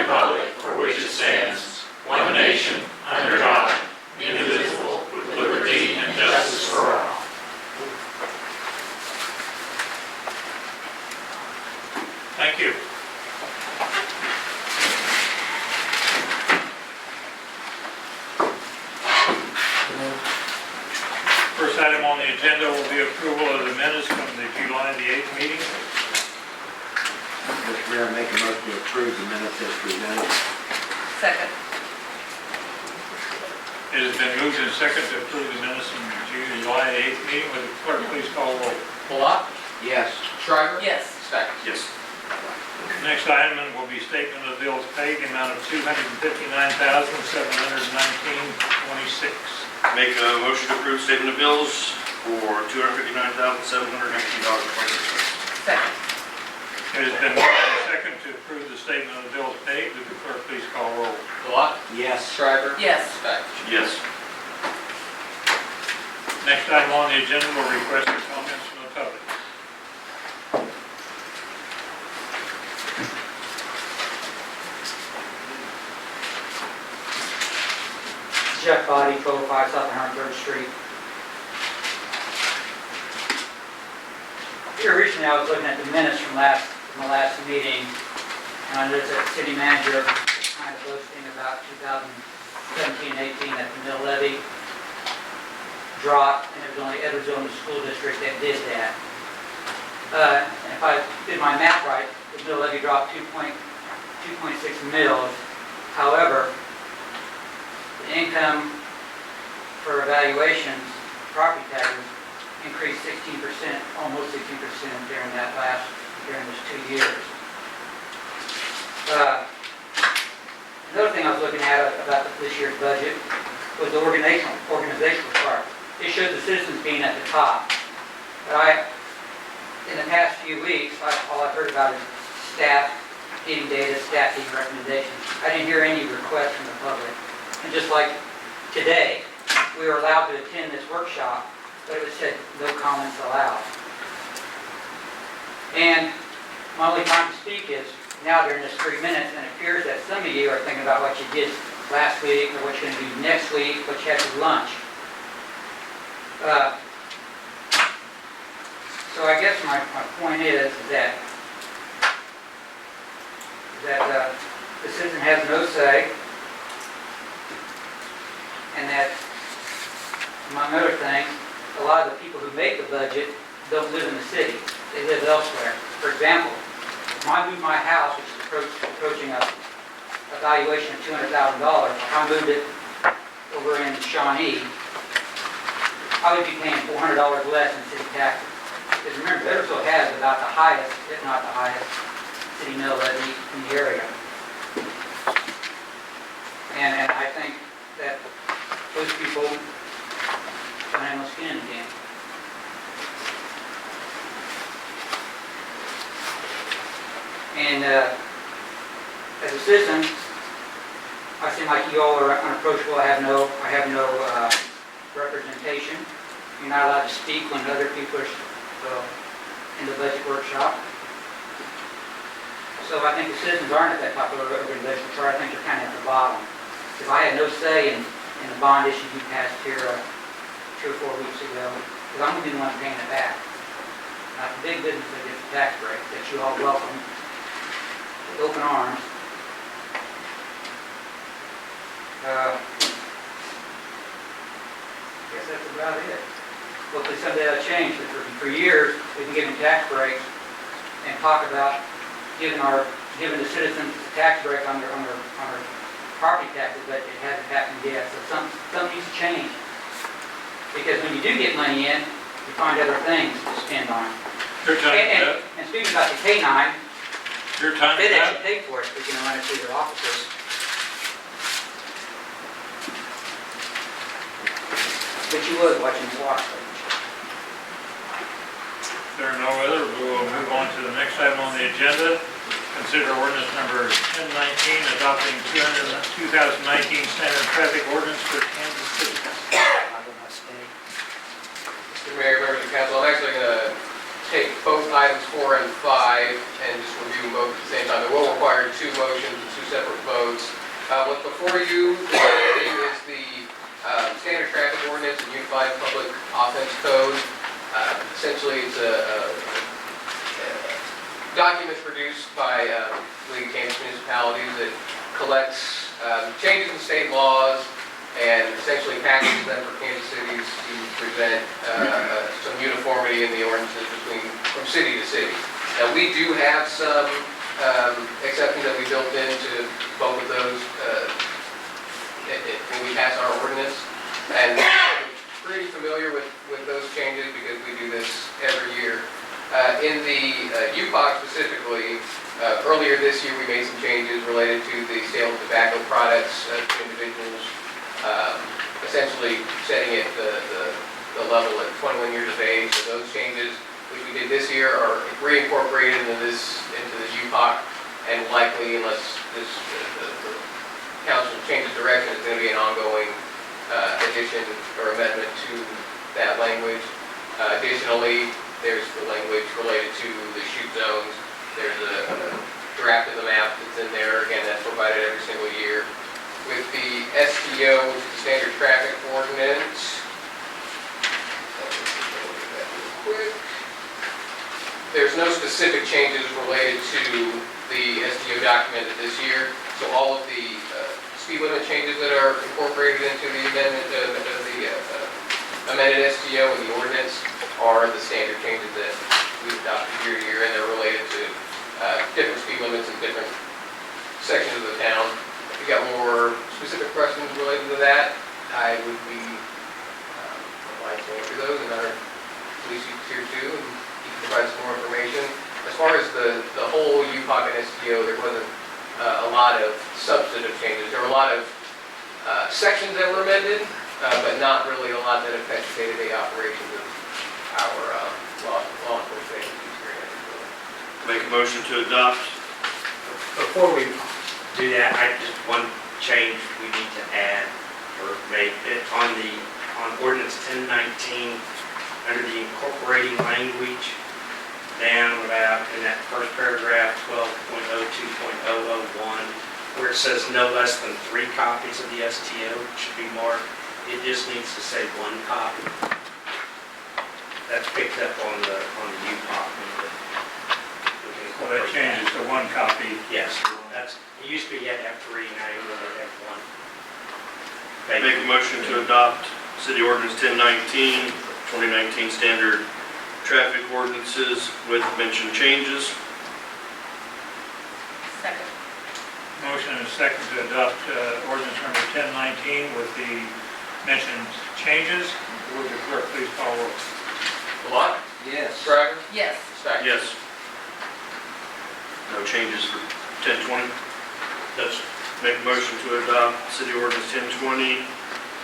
republic for which it stands, one nation, under God, indivisible, with liberty and justice for all. Thank you. First item on the agenda will be approval of the minutes from the July the 8th meeting. Mr. Mayor, make a motion to approve the minutes as presented. Second. It has been moved and seconded to approve the minutes from the July 8th meeting. Would the clerk please call the roll? Bullock? Yes. Schreiber? Yes. Speck? Yes. Next item will be statement of bills paid, the amount of $259,719.26. Make a motion to approve statement of bills for $259,719.26. Second. It has been moved and seconded to approve the statement of bills paid. Would the clerk please call roll? Bullock? Yes. Schreiber? Yes. Speck? Yes. Next item on the agenda will request the comments from the public. Jeff Body, 205 South 103rd Street. Here recently I was looking at the minutes from the last meeting, and I noticed that the city manager was kind of boasting about 2017-18 that the mill levy dropped, and it was only Edwardsville School District that did that. And if I did my math right, the mill levy dropped 2.6 mills. However, the income for evaluations, property taxes, increased 16%, almost 16% during this 2 years. Another thing I was looking at about this year's budget was the organizational part. It shows the citizens being at the top. But in the past few weeks, all I've heard about is staff getting data, staff getting recommendations. I didn't hear any requests from the public. And just like today, we were allowed to attend this workshop, but it was said no comments allowed. And my only time to speak is now during this 3 minutes, and it appears that some of you are thinking about what you did last week or what you're going to do next week, what you had for lunch. So I guess my point is that the citizen has no say, and that, among other things, a lot of the people who make the budget don't live in the city. They live elsewhere. For example, if I moved my house, which is approaching a valuation of $200,000, if I moved it over in Shawnee, I would be paying $400 less in city taxes. Because remember, Edwardsville has about the highest, if not the highest, city mill levy in the area. And I think that those people don't have no skin in the game. And as a citizen, I seem like you all are unapproachable. I have no representation. You're not allowed to speak when other people are in the budget workshop. So I think the citizens aren't at that top of the organizational chart. I think they're kind of at the bottom. If I had no say in the bond issue you passed here 2 or 4 weeks ago, because I'm going to be the one paying it back. Not the big business that gets the tax break that you all welcome with open arms. I guess that's about it. Hopefully someday that'll change. But for years, we've been giving tax breaks and talk about giving the citizens a tax break on their property taxes, but it hasn't happened yet. So something needs to change. Because when you do get money in, you find other things to spend on. Your time is up. And speaking about the K-9, Your time is FedEx up. should pay for it, but you can run it through their offices. But you would watching the watch. There are no other. We will move on to the next item on the agenda. Consider ordinance number 1019, adopting 2019 standard traffic ordinance for Kansas City. Mr. Mayor, members of council, I'm actually going to take both items 4 and 5 and just review them both at the same time. It will require 2 motions and 2 separate votes. What's before you is the standard traffic ordinance and unified public offense code. Essentially, it's a document produced by League of Kansas Municipalities that collects changes in state laws and essentially packages them for Kansas cities to present some uniformity in the ordinances from city to city. Now, we do have some exceptions that we built into both of those when we pass our ordinance, and I'm pretty familiar with those changes because we do this every year. In the UPOC specifically, earlier this year we made some changes related to the sale of tobacco products to individuals, essentially setting it the level at 21 years of age. So those changes, which we did this year, are reincorporated into the UPOC, and likely, unless the council changes direction, it's going to be an ongoing addition or amendment to that language. Additionally, there's the language related to the shoot zones. There's a draft of the map that's in there. Again, that's provided every single year. With the STO, which is the standard traffic ordinance, there's no specific changes related to the STO document this year. So all of the speed limit changes that are incorporated into the amendment, the amended STO and the ordinance are the standard changes that we adopted year to year, and they're related to different speed limits in different sections of the town. If you got more specific questions related to that, I would be like to answer those, and our police chief is here too, and he can provide some more information. As far as the whole UPOC and STO, there wasn't a lot of substantive changes. There were a lot of sections that were amended, but not really a lot that affects day-to-day operations of our law enforcement agencies here in Edwardsville. Make a motion to adopt. Before we do that, just one change we need to add or make it on ordinance 1019 under the incorporating language down about in that first paragraph 12.02.001 where it says no less than 3 copies of the STO should be marked. It just needs to say 1 copy. That's picked up on the UPOC. Well, that changes to 1 copy. Yes, it used to be you had to have 3, now you only have 1. Make a motion to adopt City Ordinance 1019, 2019 standard traffic ordinances with mentioned changes. Second. Motion and a second to adopt ordinance number 1019 with the mentioned changes. Would the clerk please call roll? Lot? Yes. Shriver? Yes. Stack? Yes. No changes for 1020. That's Make a motion to adopt City Ordinance 1020,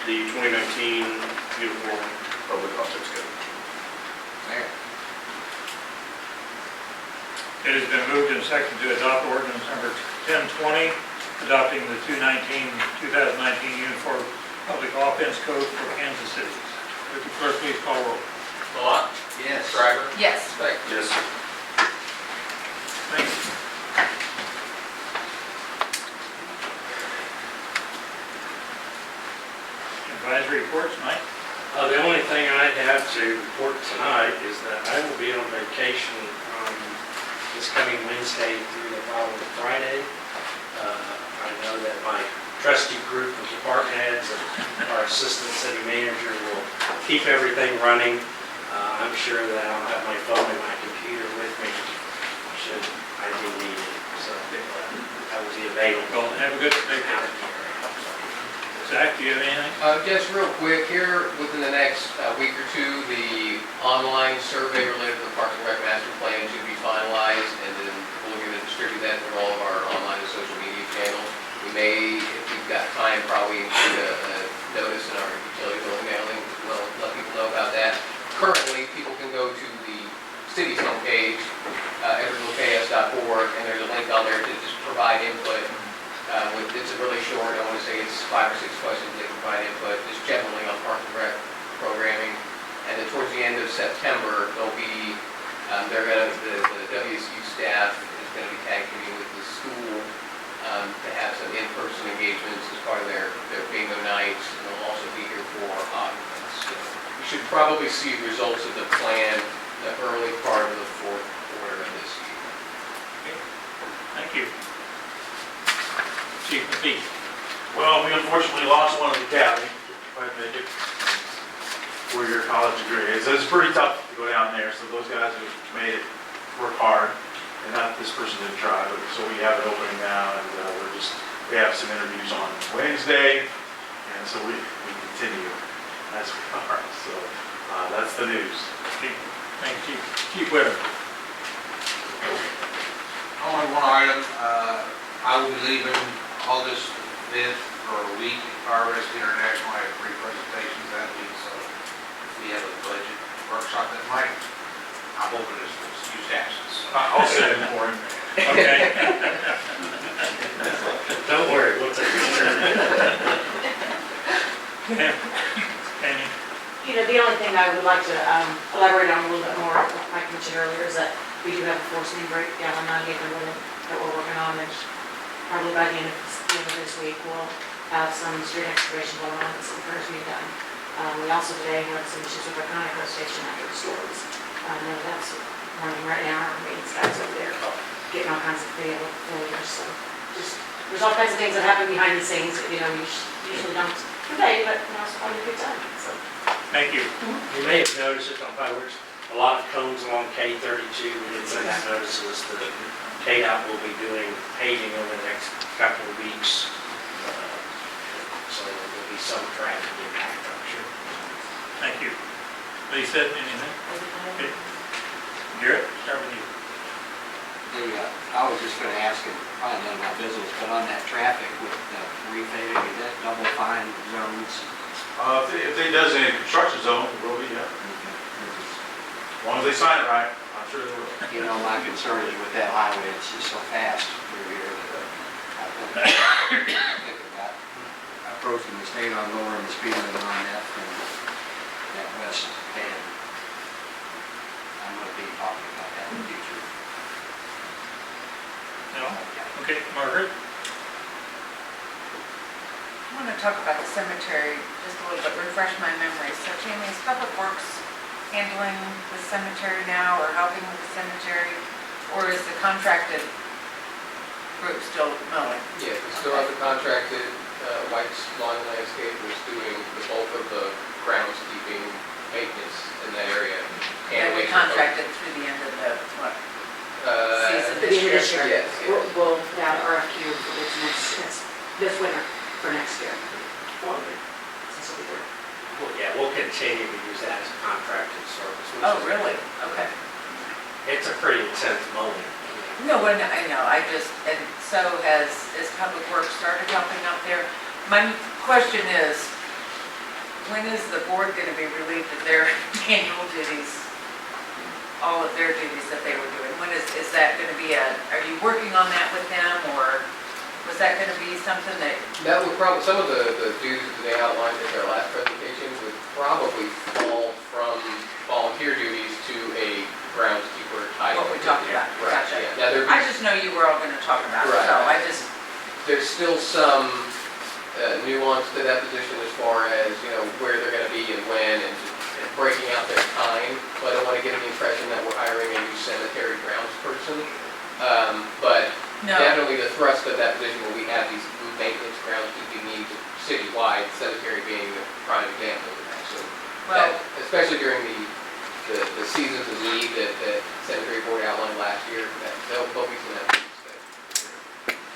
the 2019 Uniform Public Offense Code. It has been moved and seconded to adopt ordinance number 1020, adopting the 2019 Uniform Public Offense Code for Kansas City. Would the clerk please call roll? Lot? Yes. Shriver? Yes. Stack? Yes. Thank you. Advisory reports, Mike? the only thing I have to report tonight is that I will be on vacation this coming Wednesday through the following Friday. I know that my trustee group of department heads and our assistant city manager will keep everything running. I'm sure that I'll have my phone and my computer with me should I be needed. So I will be available. Well, have a good vacation. Zach, do you have anything? Just real quick, here within the next week or two, the online survey related to the Parks and Rec Master Plan should be finalized, and then we're going to distribute that through all of our online and social media channels. We may, if we've got time, probably include a notice in our utility bill mailing as well, let people know about that. Currently, people can go to the city's homepage, edwardsvilleks.org, and there's a link on there to just provide input. It's really short, I want to say it's 5 or 6 questions they can provide input, just generally on Parks and Rec programming. And then towards the end of September, there'll be The WSU staff is going to be tag teaming with the school to have some in-person engagements as part of their bingo nights, and they'll also be here for occupants. So you should probably see results of the plan the early part of the fourth quarter of this year. Thank you. Chief McPhee. Well, we unfortunately lost one of the academy, if I make it, for your college degree. It's pretty tough to go down there, so those guys who made it work hard, and not this person didn't try, but so we have it opening now, and we have some interviews on Wednesday, and so we continue as we are, so that's the news. Thank you. Chief Whitaker. Only one item, I will be leaving August 5th for a week at Fireworks International. I have 3 presentations that week, so if we have a budget workshop that might, I'm hoping this will excuse absence. I'll sit in for him. Okay. Don't worry, we'll take your turn. Penny. You know, the only thing I would like to elaborate on a little bit more, what Mike mentioned earlier, is that we do have a force main break down on 98 that we're working on, and probably by the end of this week, we'll have some street excavation going on and some repairs being done. We also today had some issues with our Conoco station after the storms. I know that's running right now, our maintenance guys over there, getting all kinds of failures, so just, there's all kinds of things that happen behind the scenes that, you know, you usually don't convey, but, you know, it's probably a good time, so. Thank you. You may have noticed it on fireworks, a lot of cones along K32, we did send out notices that KDOT will be doing paving over the next couple of weeks. So there'll be some traffic impact, I'm sure. Thank you. Lisa, anything? Okay. Garrett, start with you. I was just gonna ask, and probably none of my business, but on that traffic with the repaving, is that double fine zones? If they designate a construction zone, it will be, yeah. As long as they sign it right, I'm sure they will. You know, my concern is with that highway, it's just so fast through here that I've been thinking about approaching the state on lowering the speed limit on that from that west end. I'm gonna be talking about that in the future. No? Okay, Margaret? I want to talk about the cemetery just a little bit, refresh my memory. So Jamie, is Public Works handling the cemetery now or helping with the cemetery? Or is the contracted group still mowing? Yeah, we still have the contracted White's Lawn and Landscape, who's doing the bulk of the groundskeeping maintenance in that area. And we contracted through the end of the, what, season At the end of this year, Yes, yes. we'll have RFQ for this winter for next year. This will be good. Well, yeah, we'll continue to use that as a contracted service. which Oh, is- really? Okay. It's a pretty intense mowing. No, I know, I just, and so has Public Works started helping out there? My question is, when is the board going to be relieved of their annual duties? All of their duties that they were doing? When is that going to be are you working on that with them, or was that going to be something that? That would probably, some of the duties that they outlined at their last presentation would probably fall from volunteer duties to a groundskeeper type. What we talked about, Right, gotcha. yeah. Now, there'd be I just know you were all going to talk about it, Right. so I just, there's still some nuance to that position as far as, you know, where they're going to be and when, and breaking out their time. So I don't want to give the impression that we're hiring a new cemetery grounds person. But no. definitely the thrust of that position where we have these maintenance groundskeeping needs citywide, cemetery being the prime example of that. So Well, that, especially during the seasons of need that cemetery board outlined last year, that they'll be some of that.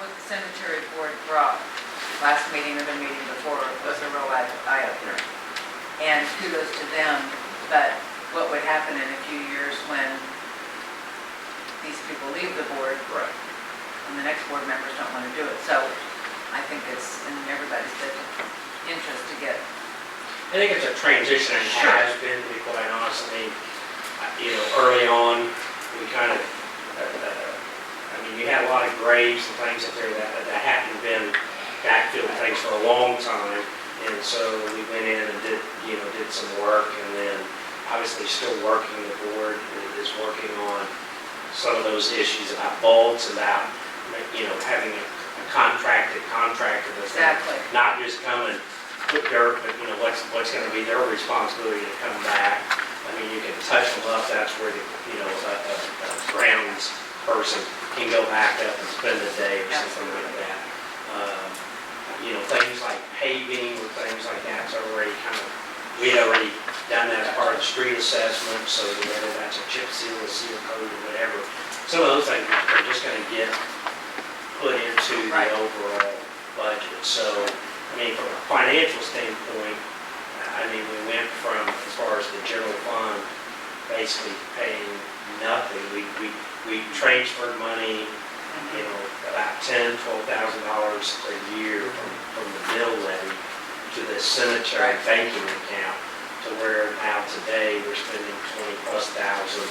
what the cemetery board brought last meeting or the meeting before was a real eye-opener. And kudos to them, but what would happen in a few years when these people leave the board, Right. and the next board members don't want to do it. So I think it's in everybody's best interest to get. I think it's a transition, and has been, to be quite honest. I mean, early on, we kind of, you had a lot of graves and things up there that hadn't been backfilled things for a long time. And so we went in and did some work, and then obviously still working, the board is working on some of those issues about bulbs, about, having a contractor that's gonna Exactly. not just come and put dirt, but, what's gonna be their responsibility to come back. I mean, you can touch them up, that's where the, a grounds person can go back up and spend a day or something like that. Things like paving or things like that's already we had already done that as part of the street assessment, so whether that's a chip seal, a seal coat, or whatever, some of those things are just gonna get put into the overall budget. So, I mean, from a financial standpoint, we went from, as far as the general fund, basically paying nothing. We transferred money, about $10,000, $12,000 a year from the mill levy to the cemetery banking account, to where now today we're spending 20+ thousand,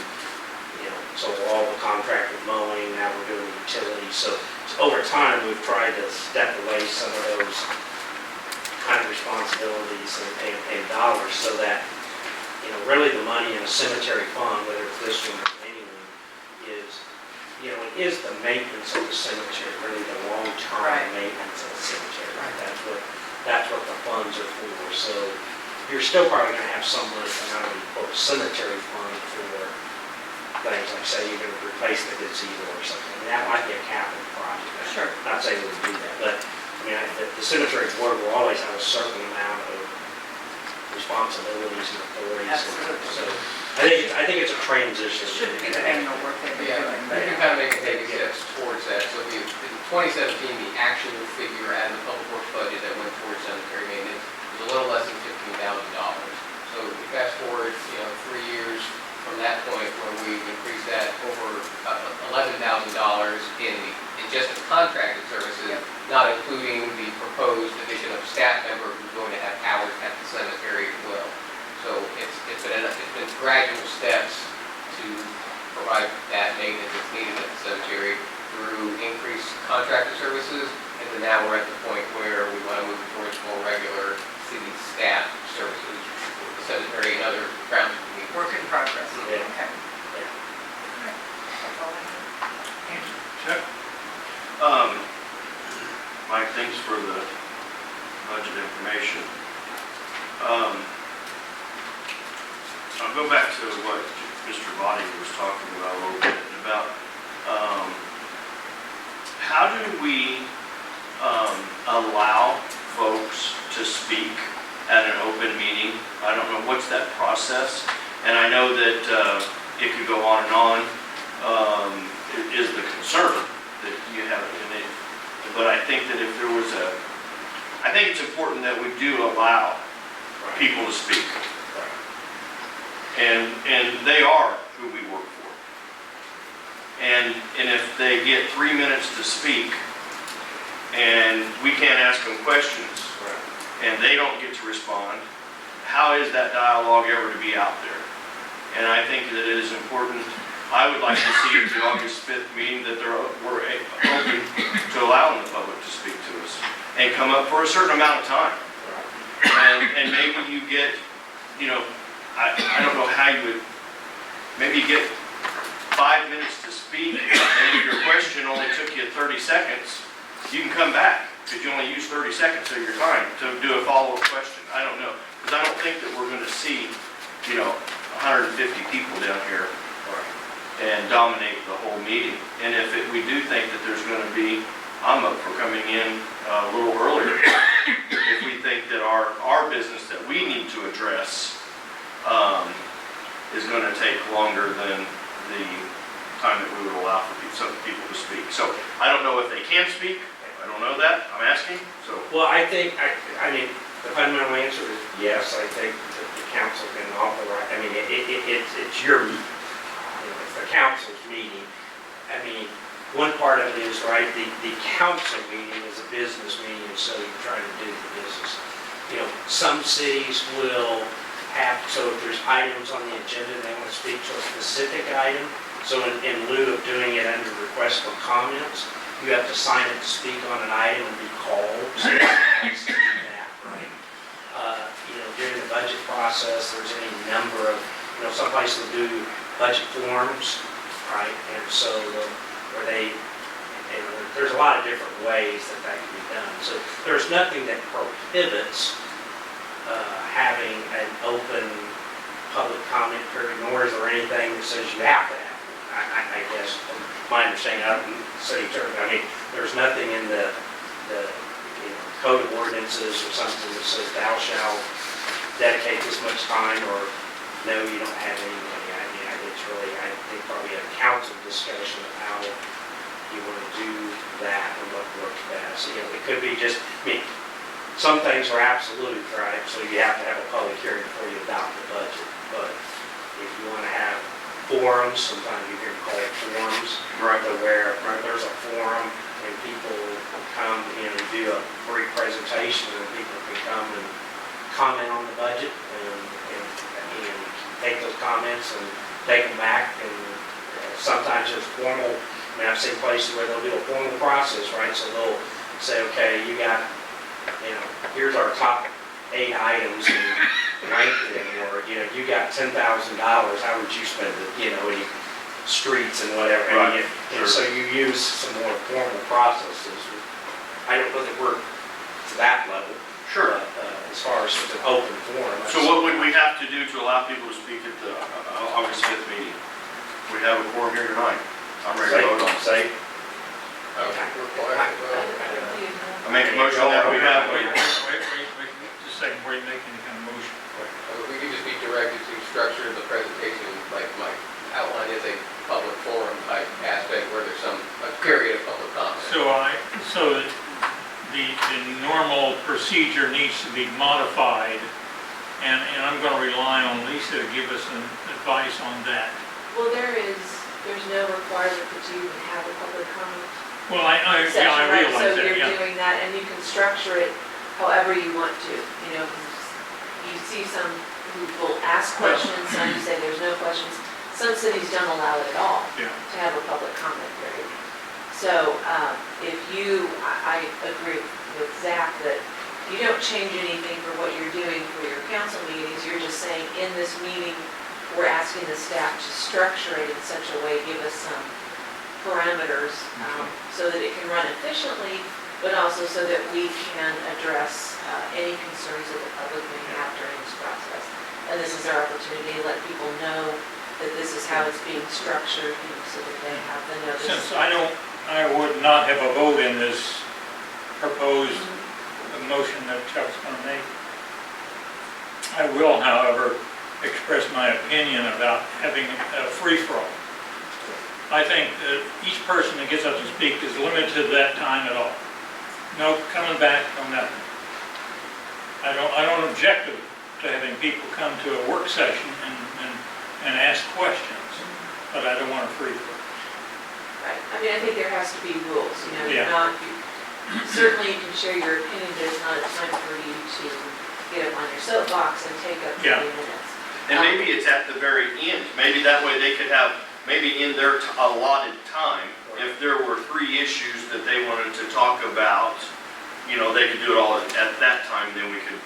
so all the contracted mowing, now we're doing utilities. So over time, we've tried to step away some of those kind of responsibilities and dollars, so that, really the money in a cemetery fund, whether it's this one or any one, is, it is the maintenance of the cemetery, really the long-term maintenance of the cemetery, right? That's what the funds are for. So you're still probably gonna have some money come out of the cemetery fund for things like, say, you're gonna replace the gazebo or something. That might be a capital project. Sure. Not saying we would do that, but, the cemetery board will always have a certain amount of responsibilities and authorities. Absolutely. So I think it's a transition. It should be the annual work that you're Yeah, doing. we can kind of make a baby steps towards that. So in 2017, the actual figure out of the public works budget that went towards cemetery maintenance was a little less than $15,000. So we fast forward, 3 years from that point, where we've increased that over $11,000 in just the contracted services, not including the proposed addition of a staff member who's going to have hours at the cemetery as well. So it's been gradual steps to provide that maintenance that's needed at the cemetery through increased contracted services, and then now we're at the point where we want to move towards more regular city staff services, the cemetery and other grounds we need. Work in progress. Yeah. Okay. That's all I have. Chuck? Mike, thanks for the budget information. I'll go back to what Mr. Body was talking about a little bit, about how do we allow folks to speak at an open meeting? I don't know, what's that process? And I know that it could go on and on, is the concern that you have in it. But I think that if there was I think it's important that we do allow people to speak. And they are who we work for. And if they get 3 minutes to speak, and we can't ask them questions, and they don't get to respond, how is that dialogue ever to be out there? And I think that it is important. I would like to see at the August 5th meeting that we're open to allowing the public to speak to us and come up for a certain amount of time. And maybe you get, I don't know how you would, maybe you get 5 minutes to speak, and if your question only took you 30 seconds, you can come back, because you only used 30 seconds of your time to do a follow-up question. I don't know, because I don't think that we're going to see, 150 people down here and dominate the whole meeting. And if we do think that there's going to be, I'm up for coming in a little earlier. If we think that our business that we need to address is going to take longer than the time that we would allow for some people to speak. So I don't know if they can speak. I don't know that. I'm asking. So. Well, I think, the fundamental answer is yes. I think that the council can authorize, it's your meeting. It's the council's meeting. One part of it is, the council meeting is a business meeting, so you're trying to do the business. Some cities will have, so if there's items on the agenda, they want to speak to a specific item. So in lieu of doing it under request for comments, you have to sign up to speak on an item and be called. So you have to do that, right? During the budget process, there's any number of some places will do budget forums, right? And so, where there's a lot of different ways that can be done. So there's nothing that prohibits having an open public comment period, nor is there anything that says you have to have it. I guess, from my understanding, out in city attorney, I mean, there's nothing in the code of ordinances or something that says thou shalt dedicate this much time, or no, you don't have any money. It's really, I think, probably a council discussion of how you want to do that and what works best. It could be just, some things are absolute, right? So you have to have a public hearing before you adopt the budget. But if you want to have forums, sometimes you can call it forums, Right. to where there's a forum and people come in and do a brief presentation, and people can come and comment on the budget and take those comments and take them back. And sometimes it's formal. I've seen places where they'll do a formal process, right? So they'll say, okay, you got, here's our top 8 items and rank them, or, you got $10,000, how would you spend it, any streets and whatever. Right. And so you use some more formal processes. I don't know that we're to that level. Sure. But as far as an open forum. So what would we have to do to allow people to speak at the August 5th meeting? We have a quorum here tonight. I'm ready to vote on it. Say. I make a motion that we have, Wait, just a second, before you make any kind of motion. We could just be directed to structure the presentation, like my outline is a public forum type aspect where there's a period of public comment. So the normal procedure needs to be modified, and I'm going to rely on Lisa to give us some advice on that. Well, there's no requirement that you even have a public comment Well, I section, right? realize So that, you're yeah. doing that, and you can structure it however you want to. You see some who will ask questions, some who say there's no questions. Some cities don't allow it at all Yeah. to have a public comment period. So I agree with Zach that you don't change anything for what you're doing for your council meetings. You're just saying, in this meeting, we're asking the staff to structure it in such a way, give us some parameters so that it can run efficiently, but also so that we can address any concerns that the public may have during this process. And this is our opportunity to let people know that this is how it's being structured, so that they have the notice. Since I would not have a vote in this proposed motion that Chuck's going to make, I will, however, express my opinion about having a free-for-all. I think that each person that gets up to speak is limited to that time at all. No coming back, no nothing. I don't object to having people come to a work session and ask questions, but I don't want a free-for-all. Right. I think there has to be rules, Yeah. Certainly you can share your opinion, but it's not a time for you to get up on your soapbox and take up 30 Yeah. minutes. and maybe it's at the very end. Maybe that way they could have, maybe in their allotted time, if there were 3 issues that they wanted to talk about, they could do it all at that time, then we could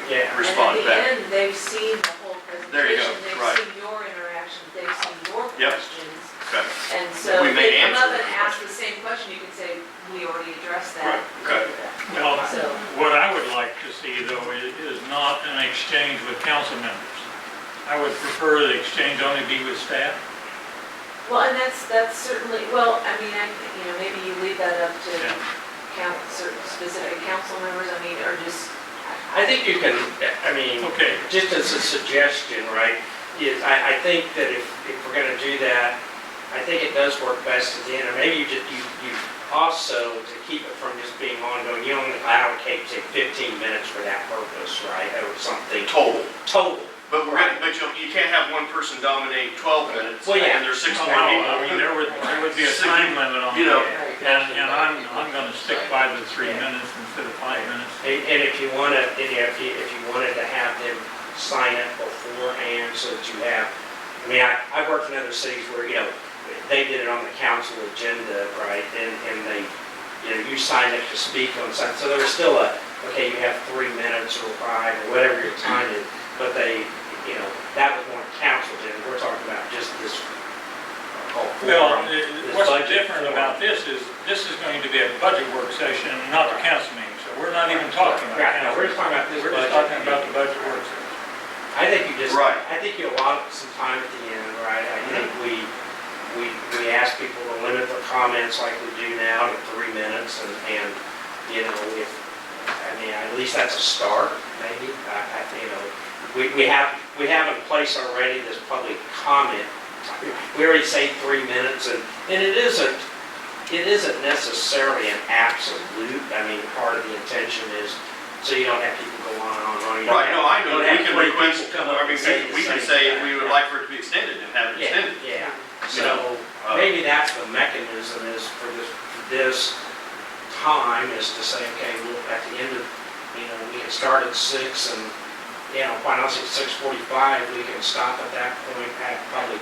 Yeah. respond And at back. the end, they've seen the whole presentation. There you go, right. They've seen your interactions, they've seen your Yep. questions. Okay. And so We if may they come up answer and the ask the same question, you can say, we already addressed that. Right, okay. Well, So, what I would like to see, though, is not an exchange with council members. I would prefer the exchange only be with staff. well, and that's certainly, maybe you leave that up to certain specific council members, or just. I think you can, Okay. just as a suggestion, right, I think that if we're going to do that, I think it does work best at the end, or maybe you also, to keep it from just being ongoing, you only allocate, say, 15 minutes for that purpose, right, or something. Total. But you can't have one person dominate 12 minutes, Well, yeah. and there's 6 No, more people. there would be a time limit on You know. that. And I'm going to stick by the 3 minutes instead of 5 minutes. And if you want to, if you wanted to have them sign up beforehand, so that you have, I've worked in other cities where, they did it on the council agenda, right, and they, you signed up to speak on something, so there was still okay, you have 3 minutes or 5, or whatever your time is, but they, that was more Well, this what's budget different about this is going to be a budget work session, not the council meeting, so we're not even talking about Right, no, council. we're just talking about this We're just budget. talking about the budget work session. I think you just, Right. I think you allot some time at the end, right? I think we ask people to limit their comments like we do now to 3 minutes and, you know, if, I mean, at least that's a start, maybe. You know, we have in place already this public comment. We already say 3 minutes and it isn't necessarily an absolute. I mean, part of the intention is so you don't have people go on and on and on. You don't Right, no, I know, don't we have can 20 request, people come up I mean, and say the we can same say if thing. we would like for it to be extended and have it Yeah, extended. yeah. You know, So maybe that's the mechanism is for this time is to say, okay, well, at the end of, you know, we can start at 6 and, you know, quite honestly, 6:45, we can stop at that point, have public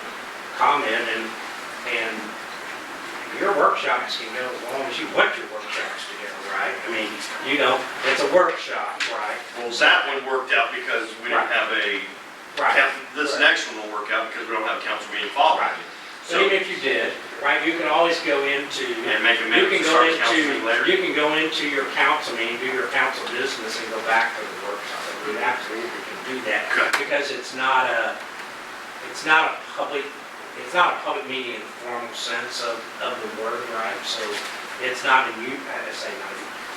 comment and your workshops can go as long as you want your workshops to go, right? I mean, you know, it's a workshop, right? well, that one worked out because we didn't have Right. this next one will work out because we don't have a council meeting following. Right. So even if you did, right, you can always go into. And make a You minute can to go start the council into, meeting later. you can go into your council meeting, do your council business and go back to the workshop. You absolutely can do that Okay. because it's not a public meeting in the formal sense of the word, right? So it's not I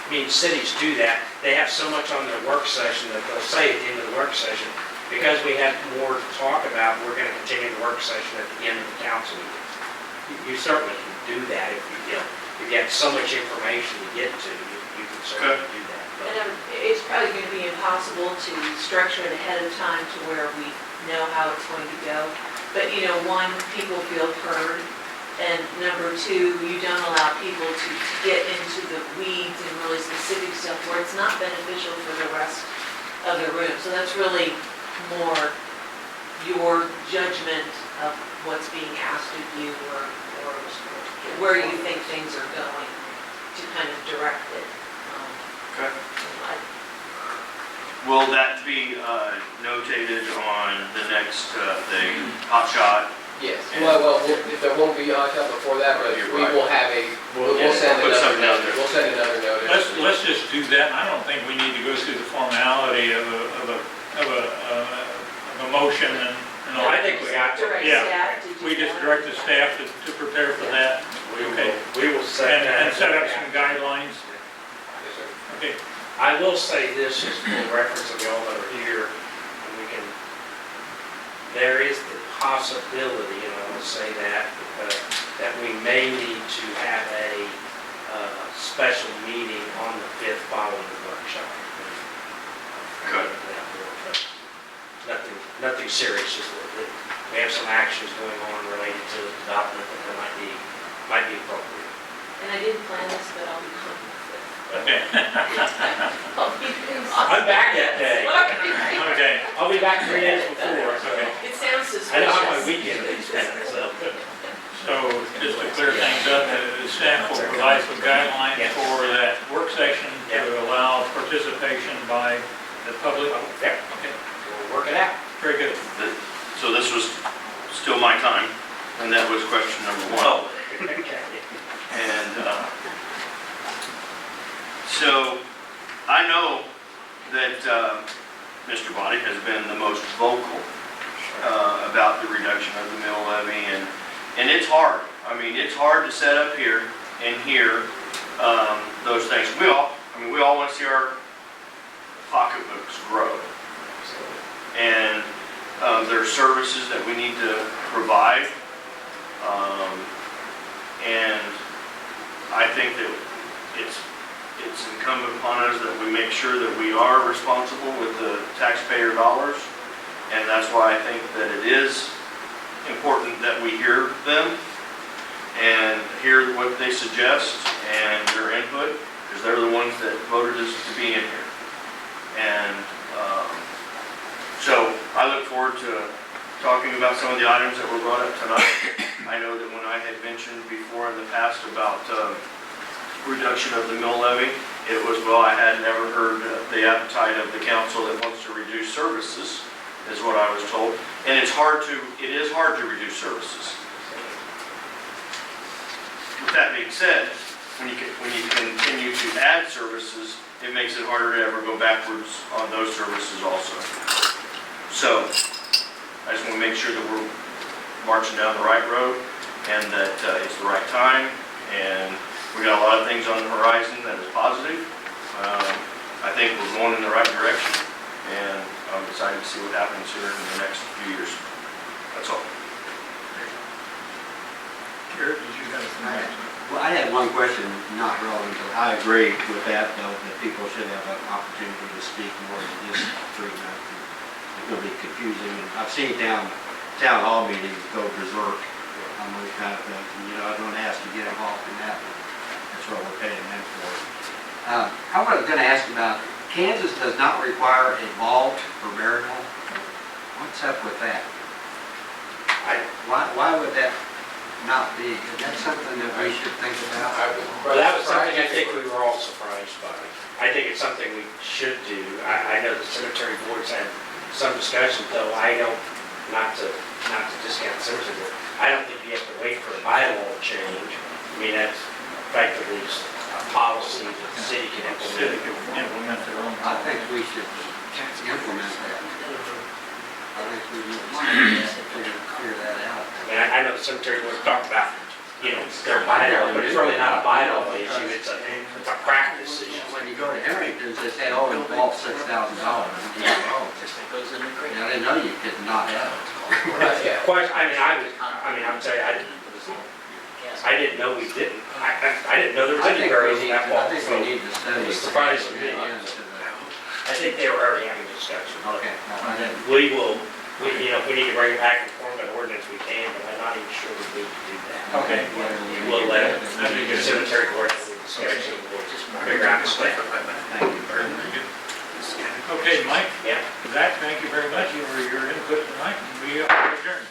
mean, cities do that. They have so much on their work session that they'll say at the end of the work session, because we had more to talk about, we're going to continue the work session at the end of the council meeting. You certainly can do that if you have so much information to get to, you can certainly do that. But- And it's probably going to be impossible to structure it ahead of time to where we know how it's going to go. But, you know, one, people feel heard, and number two, you don't allow people to get into the weeds and really specific stuff where it's not beneficial for the rest of the room. So that's really more your judgment of what's being asked of you or where you think things are going to kind of direct it. Okay. I- Will that be notated on the next thing, hot shot? Yes, well, if there won't be a hot tub before that, but You're we right. will have we'll send Put another something out notice. there. We'll send another notice. Let's just do that. I don't think we need to go through the formality of a motion and all. I think we got to. Direct Yeah. staff to do We just that. direct the staff to prepare for that. Okay. We will set that. And set up some guidelines. Yes, sir. Okay. I will say this, just for reference of y'all that are here, and there is the possibility, and I will say that we may need to have a special meeting on the 5th following the workshop. Good. Nothing serious, just that we have some actions going on related to development that might be appropriate. And I didn't plan this, but I'll be coming. Okay. I'll be doing I'm back that day. Okay. I'll be back 3 days before, so It sounds suspicious. I know how my weekend is spent, so. So just to clear things up, the staff will provide some guidelines Yes. for that work session Yeah. to allow participation by the public. Yeah, Okay, we'll work it out. very good. So this was still my time, and that was question number 1. Oh. And so I know that Mr. Body has been the most vocal about the reduction of the mill levy, and it's hard. I mean, it's hard to set up here and hear those things. We all want to see our pocketbooks grow. And there are services that we need to provide. And I think that it's incumbent upon us that we make sure that we are responsible with the taxpayer dollars. And that's why I think that it is important that we hear them and hear what they suggest and their input, because they're the ones that voted us to be in here. And so I look forward to talking about some of the items that were brought up tonight. I know that when I had mentioned before in the past about reduction of the mill levy, it was, well, I had never heard the appetite of the council that wants to reduce services, is what I was told. And it is hard to reduce services. with that being said, when you continue to add services, it makes it harder to ever go backwards on those services also. So, I just want to make sure that we're marching down the right road and that it's the right time, and we got a lot of things on the horizon that is positive. I think we're going in the right direction, and I'm excited to see what happens here in the next few years. That's all. Garrett, did you have something? Well, I had one question, not relevant, but I agree with that, though, that people should have an opportunity to speak more than just 3 minutes. It'll be confusing, and I've seen town hall meetings go berserk on those kind of things, and, I don't ask to get involved in that, but that's what we're paying them for. I was gonna ask about, Kansas does not require a vault for marital. What's up with that? Why would that not be? Is that something that we should think about? Well, that was something I think we were all surprised by. I think it's something we should do. I know the cemetery board's had some discussion, though I don't, not to discount cemetery board, I don't think you have to wait for a bylaw change. I mean, that's effectively just a policy that the city can implement. Implement their own. I think we should implement that. I think we need to clear that out. I mean, I know the cemetery board talked about, their bylaw, but it's really not a bylaw issue, it's a practice issue. When you go to Harrington's, they say, oh, it involves $6,000. I didn't know you could not have it. I would say I didn't know we didn't. I didn't know there was any burials in that vault. I think we need to study. It's surprising to me. I think they were already having a discussion. Okay. We need to bring it back and form an ordinance, we can, but I'm not even sure we need to do that. Okay. We'll let the cemetery board have the discussion, we'll just figure out the stuff. Thank you very much. Okay, Mike? Yeah. Zach, thank you very much for your input tonight, and we are adjourned.